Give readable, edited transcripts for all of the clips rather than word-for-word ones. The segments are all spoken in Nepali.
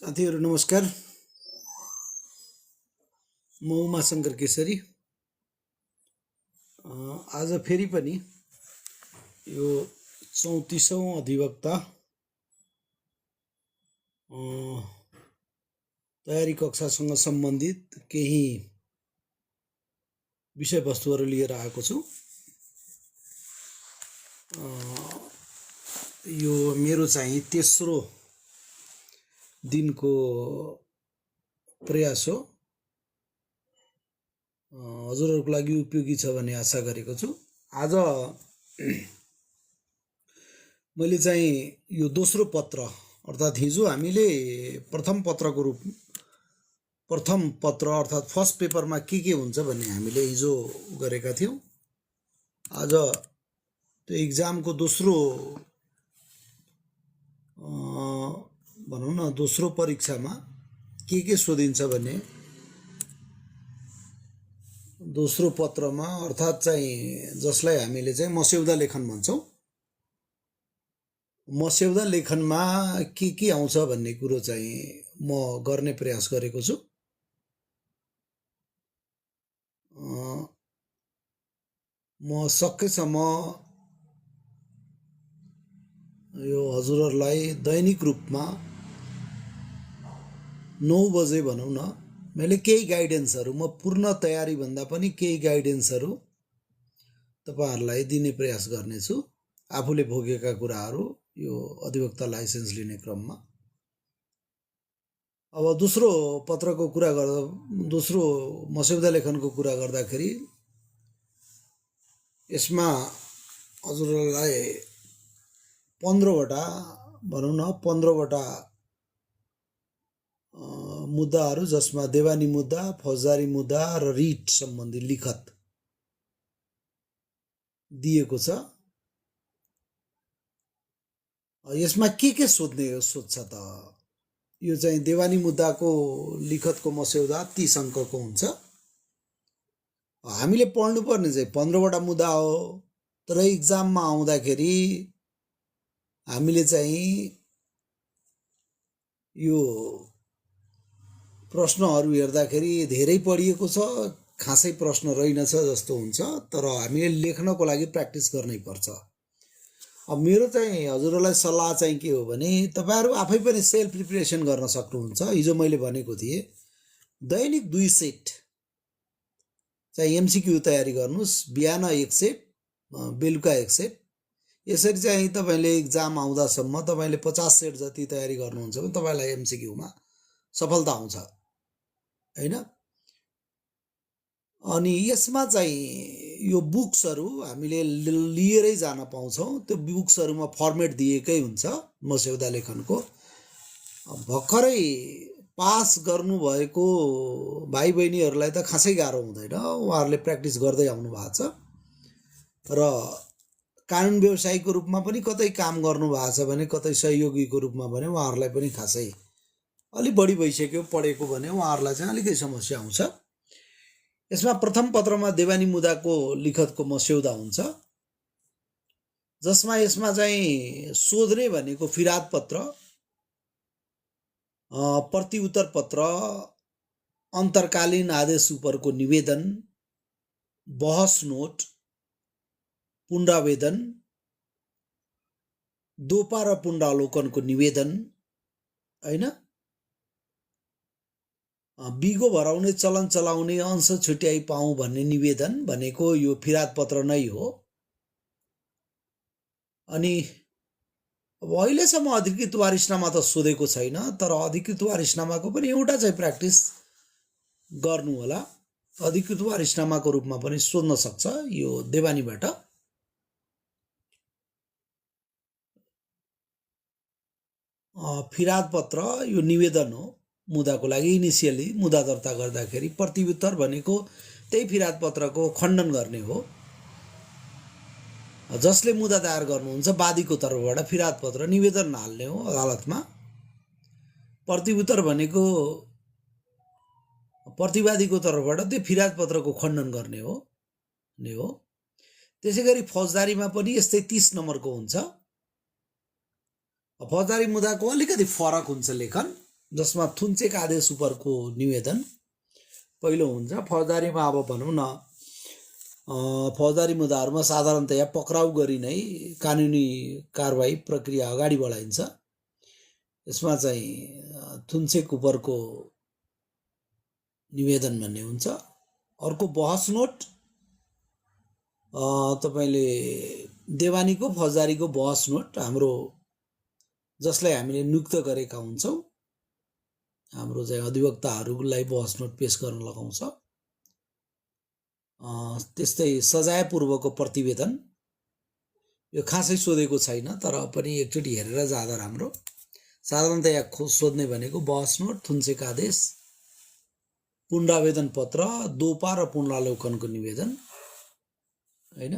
साथीहरू नमस्कार। म उमाशङ्कर केसरी। आज फेरि पनि यो 34औं अधिवक्ता तयारी कक्षासँग सम्बन्धित केही विषयवस्तुहरू लिएर आएको छु। यो मेरो चाहिँ तेस्रो दिनको प्रयास हो। हजुरहरूको लागि उपयोगी छ भन्ने आशा गरेको छु। आज मैले चाहिँ यो दोस्रो पत्र अर्थात् हिजो हामीले प्रथम पत्र अर्थात् फर्स्ट पेपरमा के हुन्छ भन्ने हामीले हिजो गरेका थियौँ। आज त्यो इक्जामको दोस्रो भनौँ न दोस्रो परीक्षामा के सोधिन्छ भन्ने दोस्रो पत्रमा अर्थात् चाहिँ जसलाई हामीले चाहिँ मस्यौदा लेखन भन्छौँ, मस्यौदा लेखनमा के आउँछ भन्ने कुरो चाहिँ म गर्ने प्रयास गरेको छु। म सकेसम्म यो हजुरहरूलाई दैनिक रूपमा 9 बजे भनौँ न मैले केही गाइडेन्सहरू, म पूर्ण तयारी भन्दा पनि केही गाइडेन्सहरू तपाईहरुलाई दिने प्रयास गर्नेछु, आफूले भोगेका कुराहरू यो अधिवक्ता लाइसेन्स लिने क्रममा। अब दोस्रो पत्रको कुरा गर्दा, दोस्रो मस्यौदा लेखनको कुरा गर्दाखेरि यसमा हजुरहरूलाई 15वटा भनौँ न 15वटा मुद्दाहरू, जसमा देवानी मुद्दा, फौजदारी मुद्दा र रिट सम्बन्धी लिखत दिएको छ। यसमा के सोध्छ त? यो चाहिँ देवानी मुद्दाको लिखतको मस्यौदा 30 अङ्कको हुन्छ। हामीले पढ्नुपर्ने चाहिँ 15वटा मुद्दा हो, तर इक्जाममा आउँदाखेरि हामीले चाहिँ यो प्रश्नहरू हेर्दाखेरि धेरै पढिएको छ, खासै प्रश्न रहेनछ जस्तो हुन्छ, तर हामीले लेख्नको लागि प्र्याक्टिस गर्नै पर्छ। अब मेरो चाहिँ हजुरहरूलाई सल्लाह चाहिँ के हो भने तपाईहरु आफै पनि सेल्फ प्रिपरेसन गर्न सक्नुहुन्छ। हिजो मैले भनेको थिएँ दैनिक 2 सेट चाहिँ एमसीक्यू तयारी गर्नुस्, बिहान 1 सेट, बेलुका 1 सेट। यसरी चाहिँ तपाईले इक्जाम आउँदासम्म तपाईले 50 सेट जति तयारी गर्नुहुन्छ भने तपाईलाई एमसीक्यूमा सफलता आउँछ हैन। अनि यसमा चाहिँ यो बुक्सहरू हामीले लिएरै जान पाउँछौँ। त्यो बुक्सहरूमा फर्मेट दिएकै हुन्छ मस्यौदा लेखनको। भर्खरै पास गर्नुभएको भाइ बहिनीहरूलाई त खासै गाह्रो हुँदैन, उहाँहरूले प्र्याक्टिस गर्दै आउनु भएको छ। र कानुन व्यवसायीको रूपमा पनि कतै काम गर्नु भएको छ भने, कतै सहयोगीको रूपमा भने उहाँहरूलाई पनि खासै अलि बढी भइसक्यो पढेको भने उहाँहरूलाई चाहिँ अलिकति समस्या आउँछ। यसमा प्रथम पत्रमा देवानी मुद्दाको लिखतको मस्यौदा हुन्छ, जसमा यसमा चाहिँ सोध्ने भनेको फिराद पत्र, प्रतिउत्तर पत्र, अन्तरकालीन आदेश उपरको निवेदन, बहस नोट, पुनरावेदन, दोपा र पुनरावलोकनको निवेदन हैन, बिगो भराउने, चलन चलाउने, अंश छुट्याइ पाऊँ भन्ने निवेदन भनेको यो फिराद पत्र नै हो। अनि अब अहिलेसम्म अधिकृत वारिसनामा त सोधेको छैन, तर अधिकृत वारिसनामाको पनि एउटा चाहिँ प्र्याक्टिस गर्नु होला। अधिकृत वारिसनामाको रूपमा पनि सोध्न सक्छ यो देवानीबाट। फिराद पत्र यो निवेदन हो मुद्दाको लागि। इनिसियली मुद्दा दर्ता गर्दाखेरि प्रतिउत्तर भनेको त्यही फिराद पत्रको खण्डन गर्ने हो। जसले मुद्दा दायर गर्नुहुन्छ वादीको तर्फबाट फिराद पत्र निवेदन हाल्ने हो अदालतमा। प्रतिउत्तर भनेको प्रतिवादीको तर्फबाट त्यो फिराद पत्रको खण्डन गर्ने हो। त्यसैगरी फौजदारीमा पनि यस्तै 30 नम्बरको हुन्छ। फौजदारी मुद्दाको अलिकति फरक हुन्छ लेखन। जसमा थुन्चेक आदेश उपरको निवेदन पहिलो हुन्छ। फौजदारीमा अब भनौँ न फौजदारी मुद्दाहरूमा साधारणतया पक्राउ गरी नै कानुनी कारबाही प्रक्रिया अगाडि बढाइन्छ। यसमा चाहिँ थुन्चेक उपरको निवेदन भन्ने हुन्छ। अर्को बहस नोट, तपाईँले देवानीको फौजदारीको बहस नोट हाम्रो जसलाई हामीले नियुक्त गरेका हुन्छौँ, हाम्रो चाहिँ अधिवक्ताहरूलाई बहस नोट पेश गर्न लगाउँछ। त्यस्तै सजायपूर्वको प्रतिवेदन, यो खासै सोधेको छैन तर पनि एकचोटि हेरेर जाँदा राम्रो। साधारणतया सोध्ने भनेको बहस नोट, थुन्चेक आदेश, पुनरावेदन पत्र, दोपा र पुनरावलोकनको निवेदन हैन।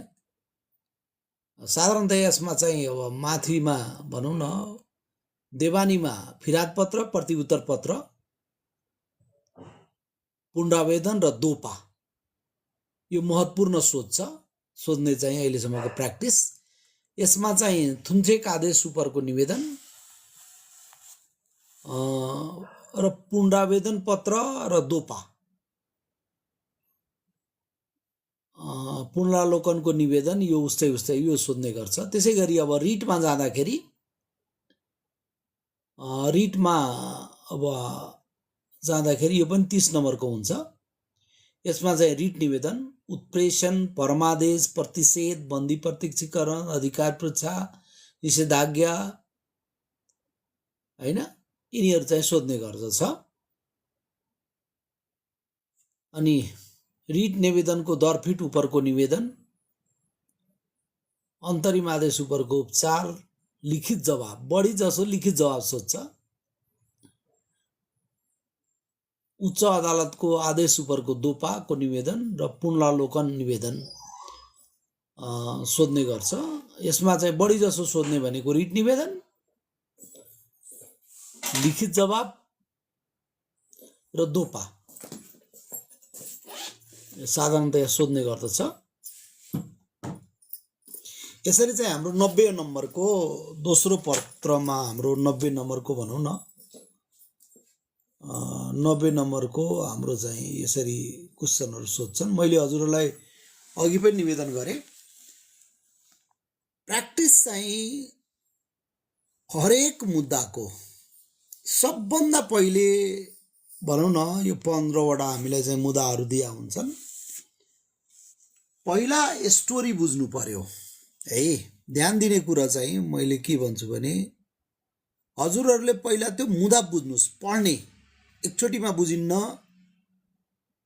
साधारणतया यसमा चाहिँ अब माथिमा भनौँ न देवानीमा फिराद पत्र, प्रतिउत्तर पत्र, पुनरावेदन र दोपा यो महत्त्वपूर्ण सोध्ने चाहिँ अहिलेसम्मको प्र्याक्टिस। यसमा चाहिँ थुन्चेक आदेश उपरको निवेदन र पुनरावेदन पत्र र दोपा, पुनरावलोकनको निवेदन यो उस्तै यो सोध्ने गर्छ। त्यसै गरी अब रिटमा जाँदाखेरि यो पनि 30 नम्बरको हुन्छ। यसमा चाहिँ रिट निवेदन, उत्प्रेषण, परमादेश, प्रतिषेध, बन्दी प्रत्यक्षीकरण, अधिकार पृच्छा, निषेधाज्ञा हैन, यिनीहरू चाहिँ सोध्ने गर्दछ। अनि रिट निवेदनको दरफिट उपरको निवेदन, अन्तरिम आदेश उपरको उपचार, लिखित जवाब, बढी जसो लिखित जवाब सोध्छ। उच्च अदालतको आदेश उपरको दोपाको निवेदन र पुनरावलोकन निवेदन सोध्ने गर्छ। यसमा चाहिँ बढी जसो सोध्ने भनेको रिट निवेदन, लिखित जवाब र दोपा साधारणतया सोध्ने गर्दछ। यसरी चाहिँ हाम्रो 90 नम्बरको दोस्रो पत्रमा हाम्रो 90 नम्बरको भनौँ न 90 नम्बरको हाम्रो चाहिँ यसरी क्वेसनहरू सोध्छन्। मैले हजुरहरूलाई अघि पनि निवेदन गरेँ, प्र्याक्टिस चाहिँ हरेक मुद्दाको सबभन्दा पहिले भनौँ न यो 15वटा हामीलाई चाहिँ मुद्दाहरू दिया हुन्छन्। पहिला स्टोरी बुझ्नु पर्यो है। ध्यान दिने कुरा चाहिँ मैले के भन्छु भने हजुरहरूले पहिला त्यो मुद्दा बुझ्नुहोस्। पढ्ने एकचोटिमा बुझिन्न,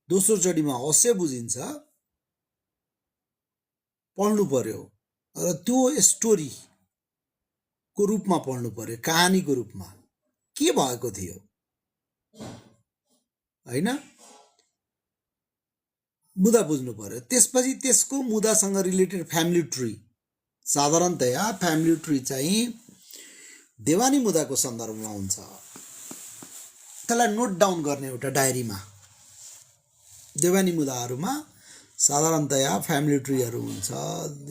दोस्रो चोटिमा अवश्य बुझिन्छ, पढ्नु पर्यो र त्यो स्टोरीको रूपमा पढ्नु पर्यो, कहानीको रूपमा के भएको थियो हैन, मुद्दा बुझ्नु पर्यो। त्यसपछि त्यसको मुद्दासँग रिलेटेड फ्यामिली ट्री, साधारणतया फ्यामिली ट्री चाहिँ देवानी मुद्दाको सन्दर्भमा हुन्छ। त्यसलाई नोट डाउन गर्ने एउटा डायरीमा। देवानी मुद्दाहरूमा साधारणतया फ्यामिली ट्रीहरू हुन्छ,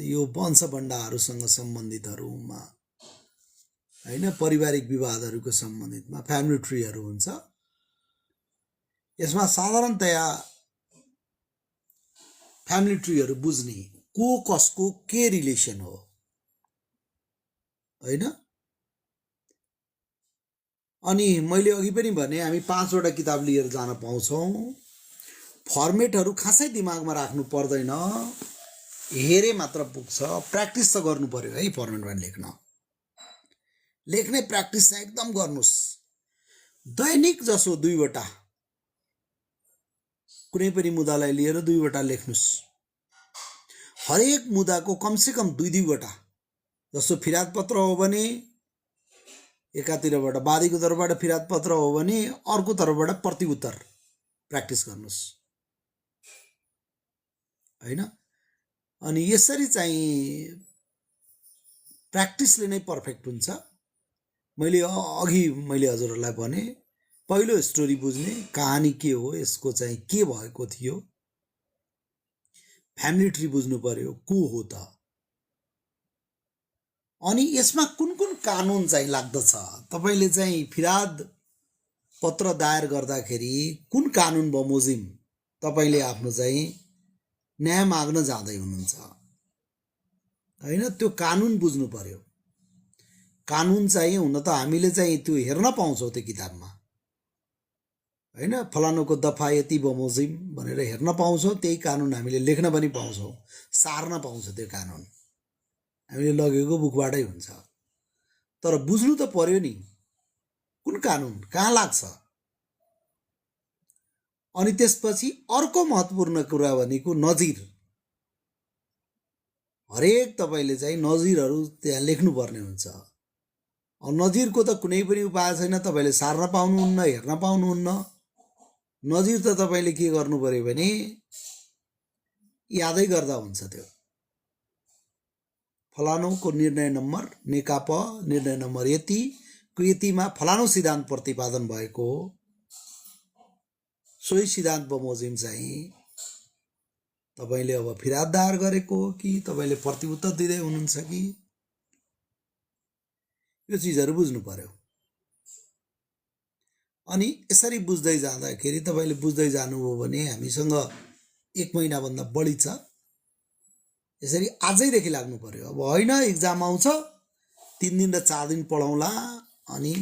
यो वंशभण्डाहरूसँग सम्बन्धितहरूमा हैन, पारिवारिक विवादहरूको सम्बन्धितमा फ्यामिली ट्रीहरू हुन्छ। यसमा साधारणतया फ्यामिली ट्रीहरू बुझ्ने को कसको के रिलेसन हो हैन। अनि मैले अघि पनि भने हामी 5वटा किताब लिएर जान पाउँछौँ। फर्मेटहरू खासै दिमागमा राख्नु पर्दैन, हेरे मात्र पुग्छ। प्र्याक्टिस त गर्नु पर्यो है फर्मेटमा लेख्ने प्र्याक्टिस चाहिँ एकदम गर्नुहोस्। दैनिक जसो 2वटा कुनै पनि मुद्दालाई लिएर 2वटा लेख्नुहोस्। हरेक मुद्दाको कमसेकम 2-2वटा, जस्तो फिराद पत्र हो भने एकातिरबाट वादीको तर्फबाट फिराद पत्र हो भने अर्को तर्फबाट प्रतिउत्तर प्र्याक्टिस गर्नुहोस् हैन। अनि यसरी चाहिँ प्र्याक्टिसले नै पर्फेक्ट हुन्छ। मैले हजुरहरूलाई भने पहिलो स्टोरी बुझ्ने, कहानी के हो, यसको चाहिँ के भएको थियो, फ्यामिली ट्री बुझ्नु पर्यो को हो त, अनि यसमा कुन कुन कानुन चाहिँ लाग्दछ। तपाईले चाहिँ फिराद पत्र दायर गर्दाखेरि कुन कानुन बमोजिम तपाईले आफ्नो चाहिँ न्याय माग्न जाँदै हुनुहुन्छ हैन त्यो कानुन बुझ्नु पर्यो कानुन चाहिँ हुन त हामीले चाहिँ त्यो हेर्न पाउँछौं त्यो किताबमा हैन फलानुको दफा यति बमोजिम भनेर हेर्न पाउँछौं त्यही कानुन हामीले लेख्न पनि पाउँछौं सार्न पाउँछौं त्यो कानुन हामीले लगेको बुकबाटै हुन्छ तर बुझ्नु त पर्यो नि कुन कानुन कहाँ लाग्छ अनि त्यसपछि अर्को महत्त्वपूर्ण कुरा भनेको नजिर हरेक तपाईले चाहिँ नजिरहरू त्यहाँ लेख्नु पर्ने हुन्छ नजिरको त कुनै पनि उपाय छैन तपाईले सार्न पाउनुहुन्न हेर्न पाउनुहुन्न नजिर त तपाईले के गर्नु पर्यो भने यादै गर्दा हुन्छ त्यो फलानुको निर्णय नम्बर नेकापा निर्णय नम्बर यति कृतिमा फलानु सिद्धान्त प्रतिपादन भएको हो सोही सिद्धान्त बमोजिम चाहिँ तपाईले अब फिर्याद दायर गरेको हो कि तपाईले प्रतिउत्तर दिँदै हुनुहुन्छ कि यो चीजहरु बुझ्नु पर्यो अनि यसरी बुझ्दै जाँदाखेरि तपाईले बुझ्दै जानुभयो भने हामीसँग 1 महिना भन्दा बढी छ यसरी आजैदेखि लाग्नु पर्यो अब हैन एक्जाम आउँछ 3 दिन र 4 दिन पढाउँला अनि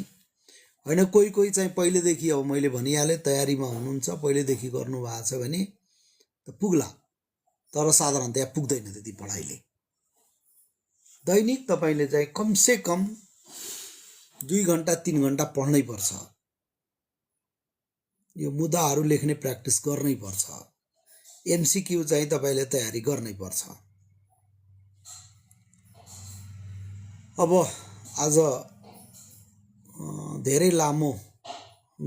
हैन कोही चाहिँ पहिलेदेखि अब मैले भनिहाले तयारीमा हुनुहुन्छ पहिलेदेखि गर्नु भएको छ भने त पुग्ला तर साधारणतया पुग्दैन त्यति पढाइले दैनिक तपाईले चाहिँ कम से कम 2 घण्टा 3 घण्टा पढ्नै पर्छ यो मुद्दाहरु लेख्ने प्र्याक्टिस गर्नै पर्छ एमसीक्यू चाहिँ तपाईले तयारी गर्नै पर्छ अब आज धेरै लामो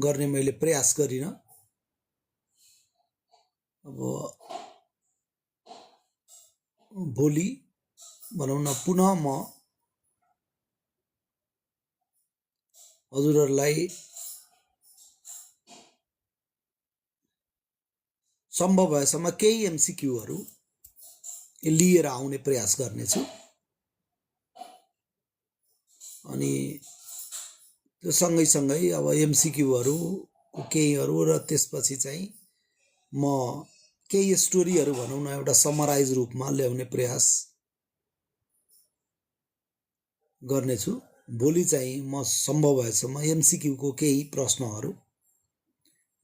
गर्ने मैले प्रयास गरिन अब भोलि भनौं न पुनः म हजुरहरुलाई सम्भव भएसम्म केही एमसीक्यूहरु लिएर आउने प्रयास गर्नेछु अनि त्यो सँगै अब एमसीक्यूहरु केहीहरु र त्यसपछि चाहिँ म केही स्टोरीहरु भनौं न एउटा समराइज रूपमा ल्याउने प्रयास गर्नेछु भोलि चाहिँ म सम्भव भएसम्म एमसीक्यू को केही प्रश्नहरु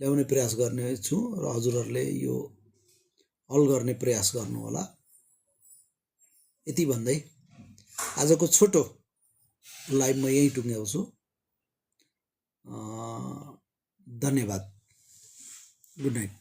ल्याउने प्रयास गर्नेछु र हजुरहरुले यो हल गर्ने प्रयास गर्नु होला यति भन्दै आजको छोटो लाइभ म यही टुङ्ग्याउँछु धन्यवाद गुड नाइट